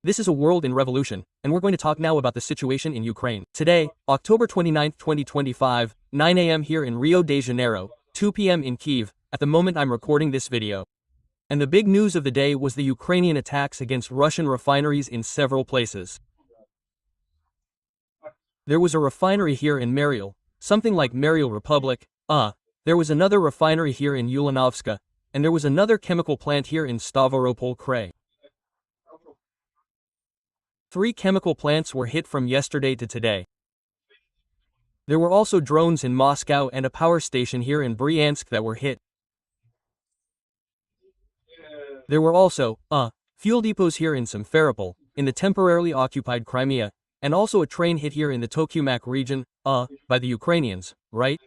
This is a world in revolution, and we're going to talk now about the situation in Ukraine. Today, October 29, 2025, 9 a.m. here in Rio de Janeiro, 2 p.m. in Kyiv, at the moment I'm recording this video. And the big news of the day was the Ukrainian attacks against Russian refineries in several places. There was a refinery here in Mariel, something like Mariel Republic, there was another refinery here in Ulanovska, and there was another chemical plant here in Stavropol Krai. 3 chemical plants were hit from yesterday to today. There were also drones in Moscow and a power station here in Bryansk that were hit. There were also, fuel depots here in Simferopol, in the temporarily occupied Crimea, and also a train hit here in the Tokumak region, by the Ukrainians, right?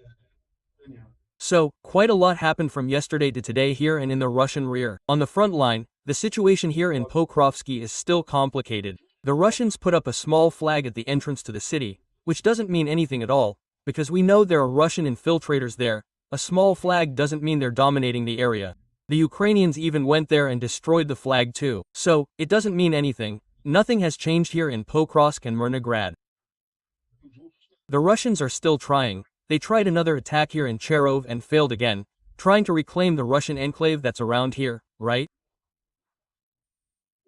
So, quite a lot happened from yesterday to today here and in the Russian rear. On the front line, the situation here in Pokrovsky is still complicated. The Russians put up a small flag at the entrance to the city, which doesn't mean anything at all, because we know there are Russian infiltrators there. A small flag doesn't mean they're dominating the area. The Ukrainians even went there and destroyed the flag too. So, it doesn't mean anything. Nothing has changed here in Pokrovsk and Mirnograd. The Russians are still trying. They tried another attack here in Cherov and failed again, trying to reclaim the Russian enclave that's around here, right?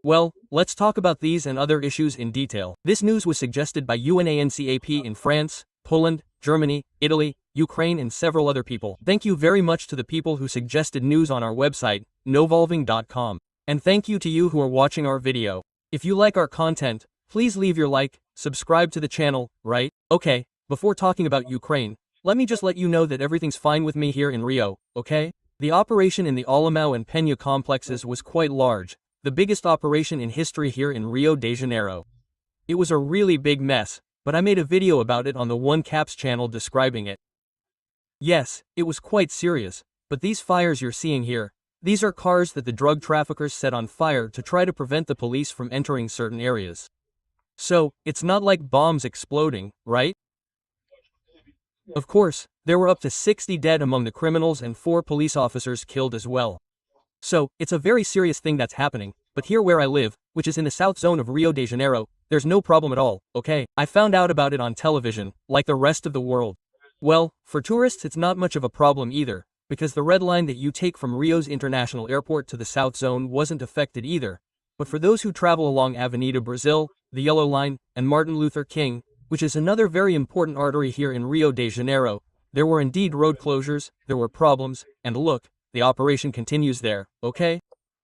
Well, let's talk about these and other issues in detail. This news was suggested by UNANCAP in France, Poland, Germany, Italy, Ukraine and several other people. Thank you very much to the people who suggested news on our website, novolving.com. And thank you to you who are watching our video. If you like our content, please leave your like, subscribe to the channel, right? Okay, before talking about Ukraine, let me just let you know that everything's fine with me here in Rio, okay? The operation in the Alemão and Penha complexes was quite large. The biggest operation in history here in Rio de Janeiro. It was a really big mess, but I made a video about it on the One Caps channel describing it. Yes, it was quite serious, but these fires you're seeing here, these are cars that the drug traffickers set on fire to try to prevent the police from entering certain areas. So, it's not like bombs exploding, right? Of course, there were up to 60 dead among the criminals and 4 police officers killed as well. So, it's a very serious thing that's happening, but here where I live, which is in the south zone of Rio de Janeiro, there's no problem at all, okay? I found out about it on television, like the rest of the world. Well, for tourists it's not much of a problem either, because the red line that you take from Rio's International Airport to the south zone wasn't affected either. But for those who travel along Avenida Brazil, the Yellow Line, and Martin Luther King, which is another very important artery here in Rio de Janeiro, there were indeed road closures, there were problems, and look, the operation continues there, okay?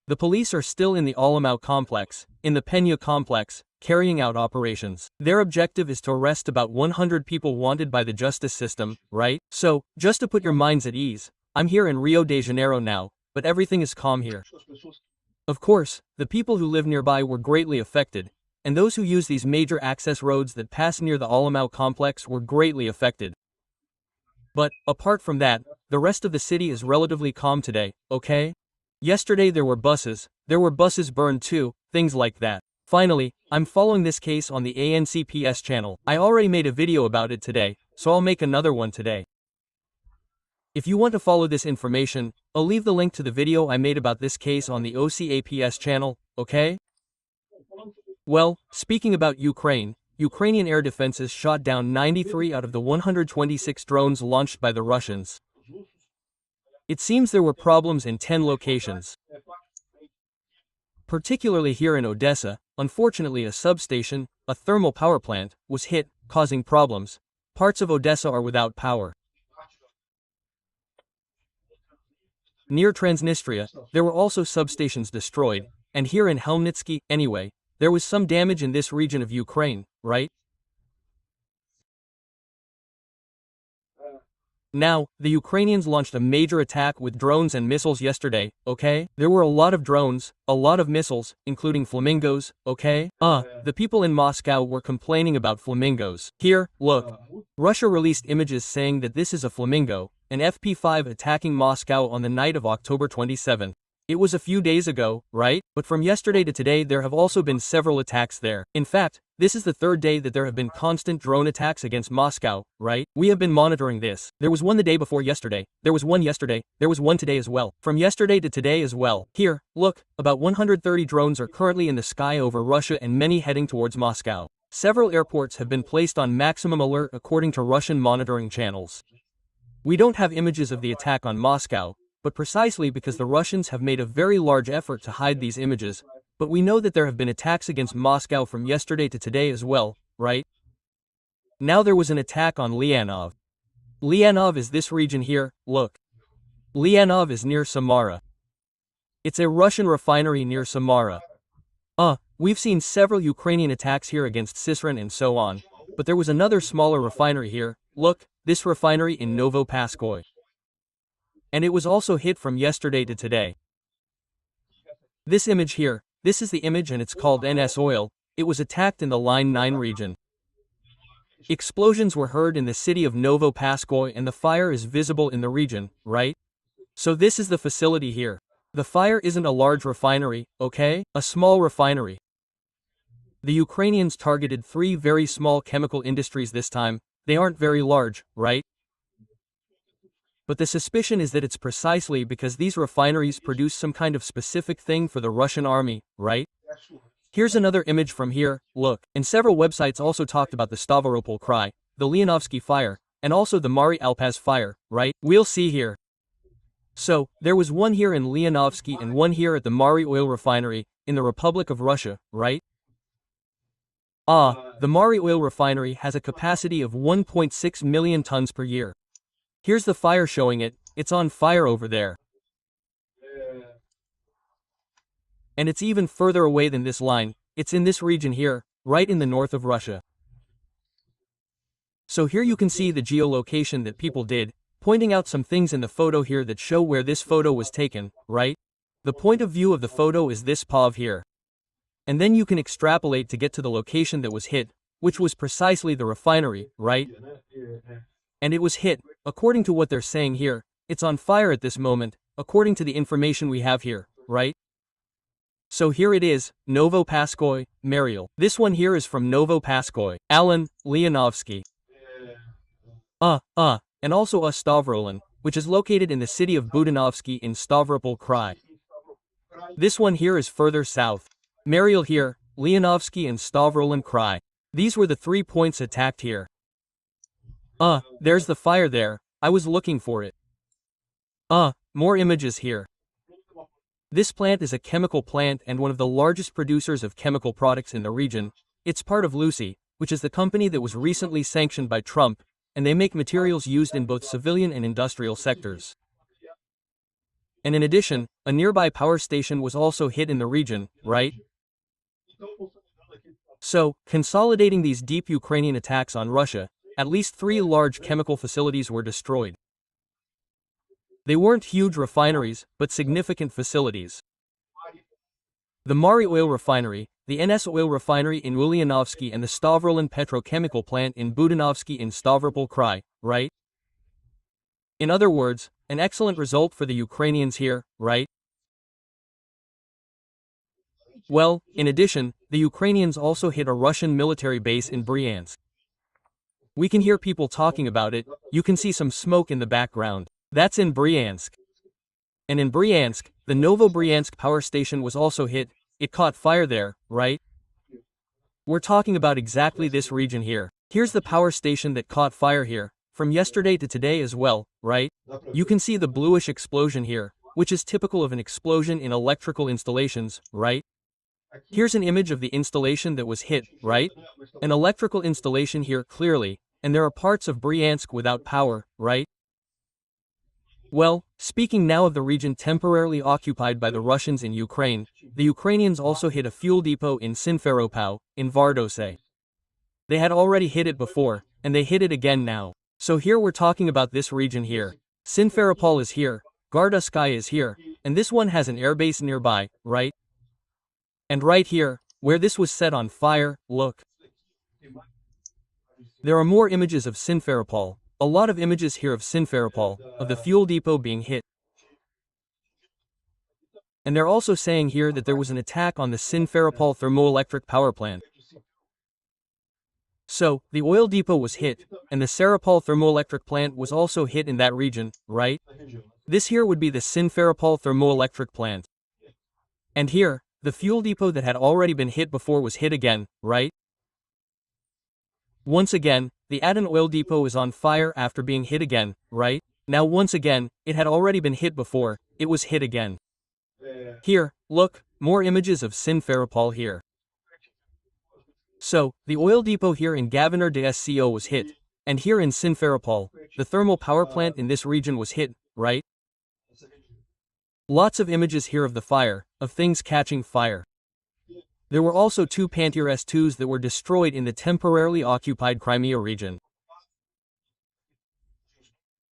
The police are still in the Alemão complex, in the Penha complex, carrying out operations. Their objective is to arrest about 100 people wanted by the justice system, right? So, just to put your minds at ease, I'm here in Rio de Janeiro now, but everything is calm here. Of course, the people who live nearby were greatly affected, and those who use these major access roads that pass near the Alemão complex were greatly affected. But, apart from that, the rest of the city is relatively calm today, okay? Yesterday there were buses burned too, things like that. Finally, I'm following this case on the ANCPS channel. I already made a video about it today, so I'll make another one today. If you want to follow this information, I'll leave the link to the video I made about this case on the OCAPS channel, okay? Well, speaking about Ukraine, Ukrainian air defenses shot down 93 out of the 126 drones launched by the Russians. It seems there were problems in 10 locations. Particularly here in Odessa, unfortunately a substation, a thermal power plant, was hit, causing problems. Parts of Odessa are without power. Near Transnistria, there were also substations destroyed, and here in Helmnitsky, anyway, there was some damage in this region of Ukraine, right? Now, the Ukrainians launched a major attack with drones and missiles yesterday, okay? There were a lot of drones, a lot of missiles, including flamingos, okay? The people in Moscow were complaining about flamingos. Here, look. Russia released images saying that this is a flamingo, an FP-5 attacking Moscow on the night of October 27. It was a few days ago, right? But from yesterday to today there have also been several attacks there. In fact, this is the third day that there have been constant drone attacks against Moscow, right? We have been monitoring this. There was one the day before yesterday, there was one yesterday, there was one today as well. From yesterday to today as well. Here, look, about 130 drones are currently in the sky over Russia and many heading towards Moscow. Several airports have been placed on maximum alert according to Russian monitoring channels. We don't have images of the attack on Moscow, but precisely because the Russians have made a very large effort to hide these images, but we know that there have been attacks against Moscow from yesterday to today as well, right? Now there was an attack on Leonov. Leonov is this region here, look. Leonov is near Samara. It's a Russian refinery near Samara. We've seen several Ukrainian attacks here against Sisran and so on, but there was another smaller refinery here, look, this refinery in Novopaskoy. And it was also hit from yesterday to today. This image here, this is the image and it's called NS Oil. It was attacked in the Line 9 region. Explosions were heard in the city of Novopaskoy and the fire is visible in the region, right? So this is the facility here. The fire isn't a large refinery, okay? A small refinery. The Ukrainians targeted 3 very small chemical industries this time. They aren't very large, right? But the suspicion is that it's precisely because these refineries produce some kind of specific thing for the Russian army, right? Here's another image from here, look, and several websites also talked about the Stavropol Krai, the Leonovsky fire, and also the Mari Alpaz fire, right? We'll see here. So, there was one here in Leonovsky and one here at the Mari oil refinery, in the Republic of Russia, right? The Mari oil refinery has a capacity of 1.6 million tons per year. Here's the fire showing it, it's on fire over there. And it's even further away than this line, it's in this region here, right in the north of Russia. So here you can see the geolocation that people did, pointing out some things in the photo here that show where this photo was taken, right? The point of view of the photo is this POV here. And then you can extrapolate to get to the location that was hit, which was precisely the refinery, right? And it was hit, according to what they're saying here, it's on fire at this moment, according to the information we have here, right? So here it is, Novopaskoy, Mariel. This one here is from Novopaskoy, Alan, Leonovsky. And also Stavrolan, which is located in the city of Budanovsky in Stavropol Krai. This one here is further south. Mariel here, Leonovsky and Stavrolan Krai. These were the 3 points attacked here. There's the fire there, I was looking for it. More images here. This plant is a chemical plant and one of the largest producers of chemical products in the region. It's part of Lucy, which is the company that was recently sanctioned by Trump, and they make materials used in both civilian and industrial sectors. And in addition, a nearby power station was also hit in the region, right? So, consolidating these deep Ukrainian attacks on Russia, at least 3 large chemical facilities were destroyed. They weren't huge refineries, but significant facilities. The Mari oil refinery, the NS oil refinery in Ulyanovsky and the Stavrolan petrochemical plant in Budanovsky in Stavropol Krai, right? In other words, an excellent result for the Ukrainians here, right? Well, in addition, the Ukrainians also hit a Russian military base in Bryansk. We can hear people talking about it, you can see some smoke in the background. That's in Bryansk. And in Bryansk, the Novobryansk power station was also hit, it caught fire there, right? We're talking about exactly this region here. Here's the power station that caught fire here, from yesterday to today as well, right? You can see the bluish explosion here, which is typical of an explosion in electrical installations, right? Here's an image of the installation that was hit, right? An electrical installation here clearly, and there are parts of Bryansk without power, right? Well, speaking now of the region temporarily occupied by the Russians in Ukraine, the Ukrainians also hit a fuel depot in Simferopol, in Vardose. They had already hit it before, and they hit it again now. So here we're talking about this region here. Simferopol is here, Garduskaya is here, and this one has an airbase nearby, right? And right here, where this was set on fire, look. There are more images of Simferopol, a lot of images here of Simferopol, of the fuel depot being hit. And they're also saying here that there was an attack on the Simferopol thermoelectric power plant. So, the oil depot was hit, and the Serapol thermoelectric plant was also hit in that region, right? This here would be the Simferopol thermoelectric plant. And here, the fuel depot that had already been hit before was hit again, right? Once again, the Aden oil depot is on fire after being hit again, right? Now once again, it had already been hit before, it was hit again. Here, look, more images of Simferopol here. So, the oil depot here in Governor de Sco was hit, and here in Simferopol, the thermal power plant in this region was hit, right? Lots of images here of the fire, of things catching fire. There were also 2 Pantyr S2s that were destroyed in the temporarily occupied Crimea region.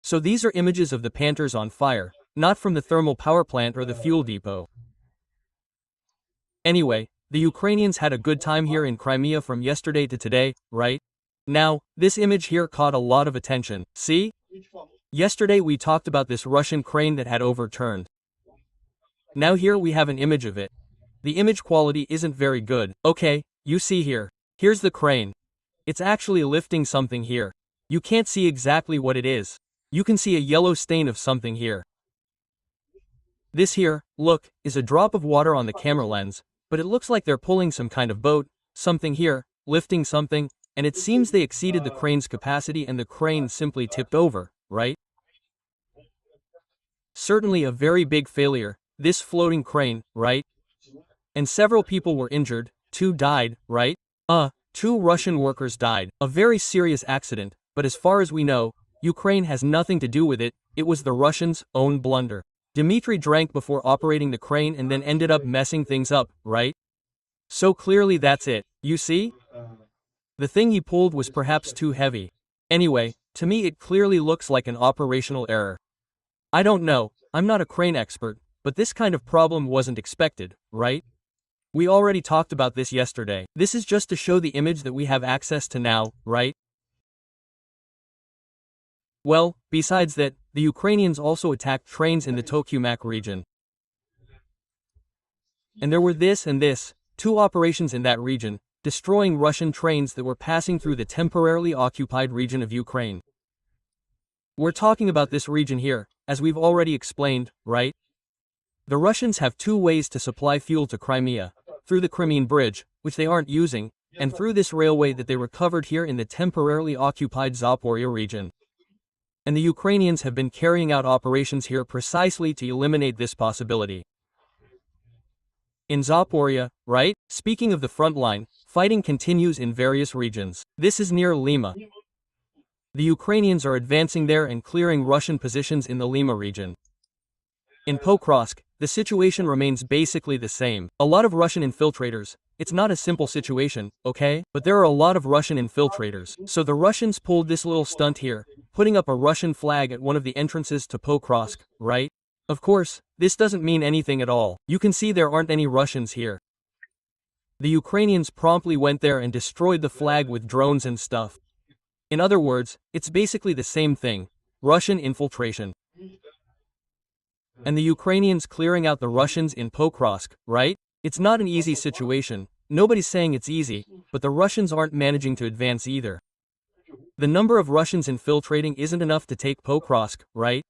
So these are images of the Pantyrs on fire, not from the thermal power plant or the fuel depot. Anyway, the Ukrainians had a good time here in Crimea from yesterday to today, right? Now, this image here caught a lot of attention, see? Yesterday we talked about this Russian crane that had overturned. Now here we have an image of it. The image quality isn't very good. Okay, you see here. Here's the crane. It's actually lifting something here. You can't see exactly what it is. You can see a yellow stain of something here. This here, look, is a drop of water on the camera lens, but it looks like they're pulling some kind of boat, something here, lifting something, and it seems they exceeded the crane's capacity and the crane simply tipped over, right? Certainly a very big failure, this floating crane, right? And several people were injured, 2 died, right? 2 Russian workers died. A very serious accident, but as far as we know, Ukraine has nothing to do with it, it was the Russians' own blunder. Dmitry drank before operating the crane and then ended up messing things up, right? So clearly that's it, you see? The thing he pulled was perhaps too heavy. Anyway, to me it clearly looks like an operational error. I don't know, I'm not a crane expert, but this kind of problem wasn't expected, right? We already talked about this yesterday. This is just to show the image that we have access to now, right? Well, besides that, the Ukrainians also attacked trains in the Tokumak region. And there were this and this, 2 operations in that region, destroying Russian trains that were passing through the temporarily occupied region of Ukraine. We're talking about this region here, as we've already explained, right? The Russians have 2 ways to supply fuel to Crimea, through the Crimean Bridge, which they aren't using, and through this railway that they recovered here in the temporarily occupied Zaporizhzhia region. And the Ukrainians have been carrying out operations here precisely to eliminate this possibility. In Zaporizhzhia, right? Speaking of the front line, fighting continues in various regions. This is near Lima. The Ukrainians are advancing there and clearing Russian positions in the Lima region. In Pokrovsk, the situation remains basically the same. A lot of Russian infiltrators. It's not a simple situation, okay? But there are a lot of Russian infiltrators. So the Russians pulled this little stunt here, putting up a Russian flag at one of the entrances to Pokrovsk, right? Of course, this doesn't mean anything at all. You can see there aren't any Russians here. The Ukrainians promptly went there and destroyed the flag with drones and stuff. In other words, it's basically the same thing. Russian infiltration. And the Ukrainians clearing out the Russians in Pokrovsk, right? It's not an easy situation. Nobody's saying it's easy, but the Russians aren't managing to advance either. The number of Russians infiltrating isn't enough to take Pokrovsk, right?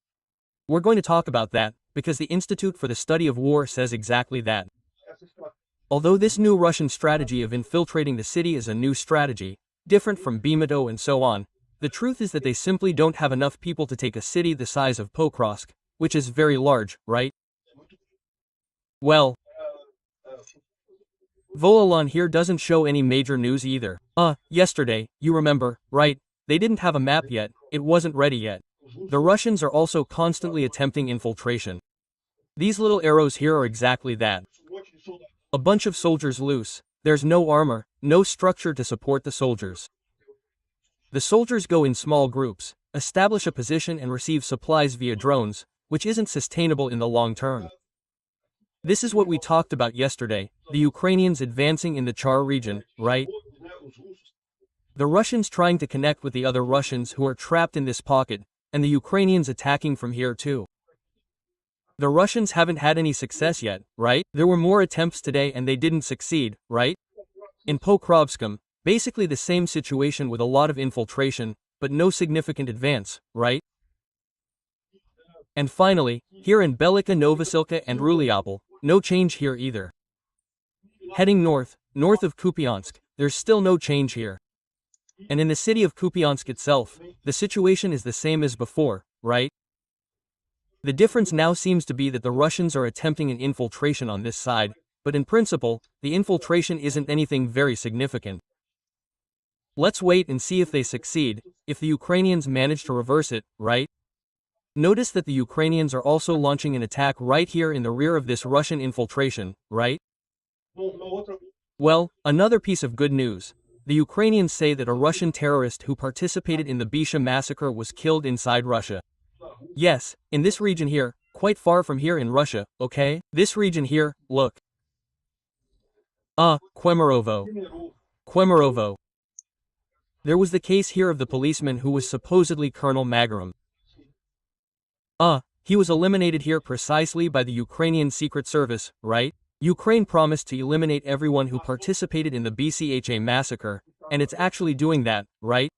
We're going to talk about that, because the Institute for the Study of War says exactly that. Although this new Russian strategy of infiltrating the city is a new strategy, different from Bimito and so on, the truth is that they simply don't have enough people to take a city the size of Pokrovsk, which is very large, right? Well, Volalan here doesn't show any major news either. Yesterday, you remember, right? They didn't have a map yet, it wasn't ready yet. The Russians are also constantly attempting infiltration. These little arrows here are exactly that. A bunch of soldiers loose, there's no armor, no structure to support the soldiers. The soldiers go in small groups, establish a position and receive supplies via drones, which isn't sustainable in the long term. This is what we talked about yesterday, the Ukrainians advancing in the Char region, right? The Russians trying to connect with the other Russians who are trapped in this pocket, and the Ukrainians attacking from here too. The Russians haven't had any success yet, right? There were more attempts today and they didn't succeed, right? In Pokrovskom, basically the same situation with a lot of infiltration, but no significant advance, right? And finally, here in Belika Novosilka and Ruliopol, no change here either. Heading north of Kupiansk, there's still no change here. And in the city of Kupiansk itself, the situation is the same as before, right? The difference now seems to be that the Russians are attempting an infiltration on this side, but in principle, the infiltration isn't anything very significant. Let's wait and see if they succeed, if the Ukrainians manage to reverse it, right? Notice that the Ukrainians are also launching an attack right here in the rear of this Russian infiltration, right? Well, another piece of good news. The Ukrainians say that a Russian terrorist who participated in the Bisha massacre was killed inside Russia. Yes, in this region here, quite far from here in Russia, okay? This region here, look. Kemerovo. Kemerovo. There was the case here of the policeman who was supposedly Colonel Magarum. He was eliminated here precisely by the Ukrainian Secret Service, right? Ukraine promised to eliminate everyone who participated in the BCHA massacre, and it's actually doing that, right?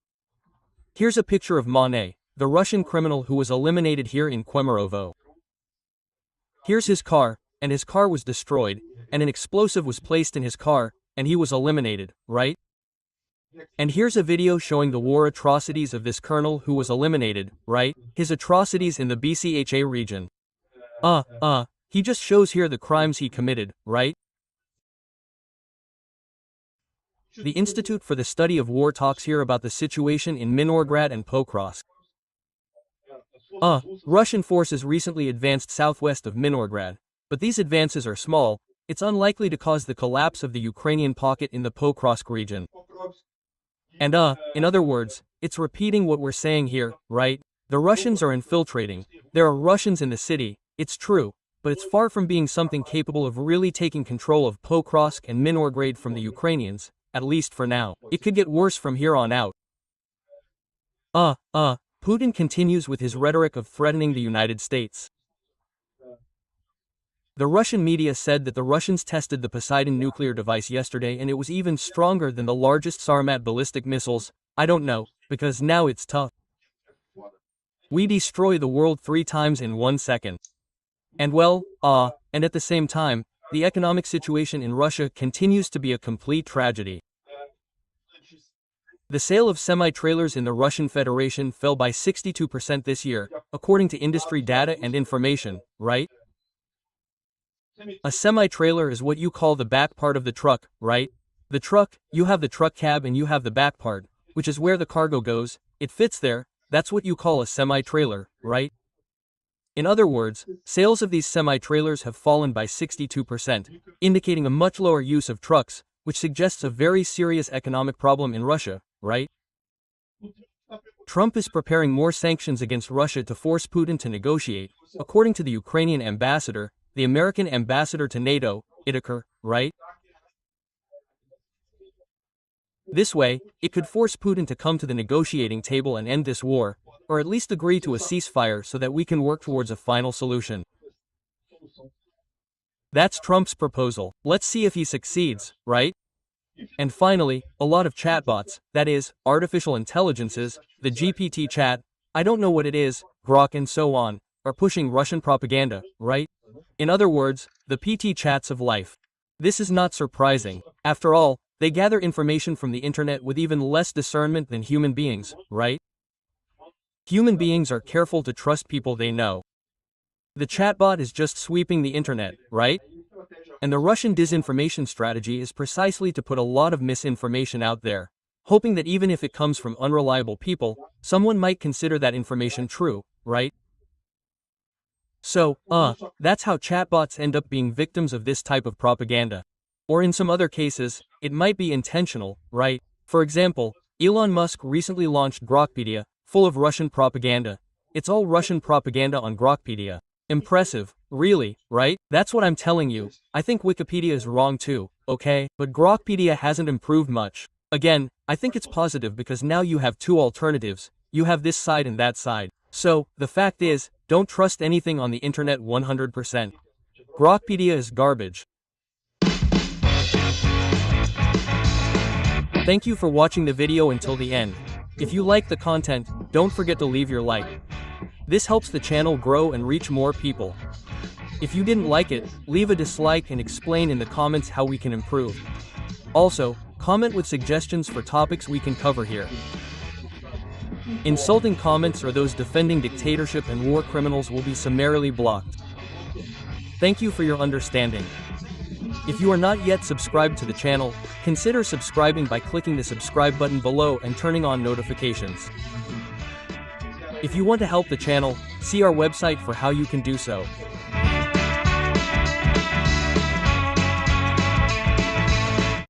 Here's a picture of Monet, the Russian criminal who was eliminated here in Kemerovo. Here's his car, and his car was destroyed, and an explosive was placed in his car, and he was eliminated, right? And here's a video showing the war atrocities of this colonel who was eliminated, right? His atrocities in the BCHA region. He just shows here the crimes he committed, right? The Institute for the Study of War talks here about the situation in Minorgrad and Pokrovsk. Russian forces recently advanced southwest of Minorgrad, but these advances are small. It's unlikely to cause the collapse of the Ukrainian pocket in the Pokrovsk region. And in other words, it's repeating what we're saying here, right? The Russians are infiltrating. There are Russians in the city, it's true, but it's far from being something capable of really taking control of Pokrovsk and Minorgrad from the Ukrainians, at least for now. It could get worse from here on out. Putin continues with his rhetoric of threatening the United States. The Russian media said that the Russians tested the Poseidon nuclear device yesterday and it was even stronger than the largest Sarmat ballistic missiles. I don't know, because now it's tough. We destroy the world 3 times in 1 second. And well, and at the same time, the economic situation in Russia continues to be a complete tragedy. The sale of semi-trailers in the Russian Federation fell by 62% this year, according to industry data and information, right? A semi-trailer is what you call the back part of the truck, right? The truck, you have the truck cab and you have the back part, which is where the cargo goes, it fits there, that's what you call a semi-trailer, right? In other words, sales of these semi-trailers have fallen by 62%, indicating a much lower use of trucks, which suggests a very serious economic problem in Russia, right? Trump is preparing more sanctions against Russia to force Putin to negotiate, according to the Ukrainian ambassador, the American ambassador to NATO, Itaker, right? This way, it could force Putin to come to the negotiating table and end this war, or at least agree to a ceasefire so that we can work towards a final solution. That's Trump's proposal. Let's see if he succeeds, right? And finally, a lot of chatbots, that is, artificial intelligences, the GPT chat, I don't know what it is, Grok and so on, are pushing Russian propaganda, right? In other words, the PT chats of life. This is not surprising. After all, they gather information from the internet with even less discernment than human beings, right? Human beings are careful to trust people they know. The chatbot is just sweeping the internet, right? And the Russian disinformation strategy is precisely to put a lot of misinformation out there, hoping that even if it comes from unreliable people, someone might consider that information true, right? So, that's how chatbots end up being victims of this type of propaganda. Or in some other cases, it might be intentional, right? For example, Elon Musk recently launched Grokpedia, full of Russian propaganda. It's all Russian propaganda on Grokpedia. Impressive, really, right? That's what I'm telling you. I think Wikipedia is wrong too, okay? But Grokpedia hasn't improved much. Again, I think it's positive because now you have 2 alternatives. You have this side and that side. So, the fact is, don't trust anything on the internet 100%. Grokpedia is garbage. Thank you for watching the video until the end. If you like the content, don't forget to leave your like. This helps the channel grow and reach more people. If you didn't like it, leave a dislike and explain in the comments how we can improve. Also, comment with suggestions for topics we can cover here. Insulting comments or those defending dictatorship and war criminals will be summarily blocked. Thank you for your understanding. If you are not yet subscribed to the channel, consider subscribing by clicking the subscribe button below and turning on notifications. If you want to help the channel, see our website for how you can do so.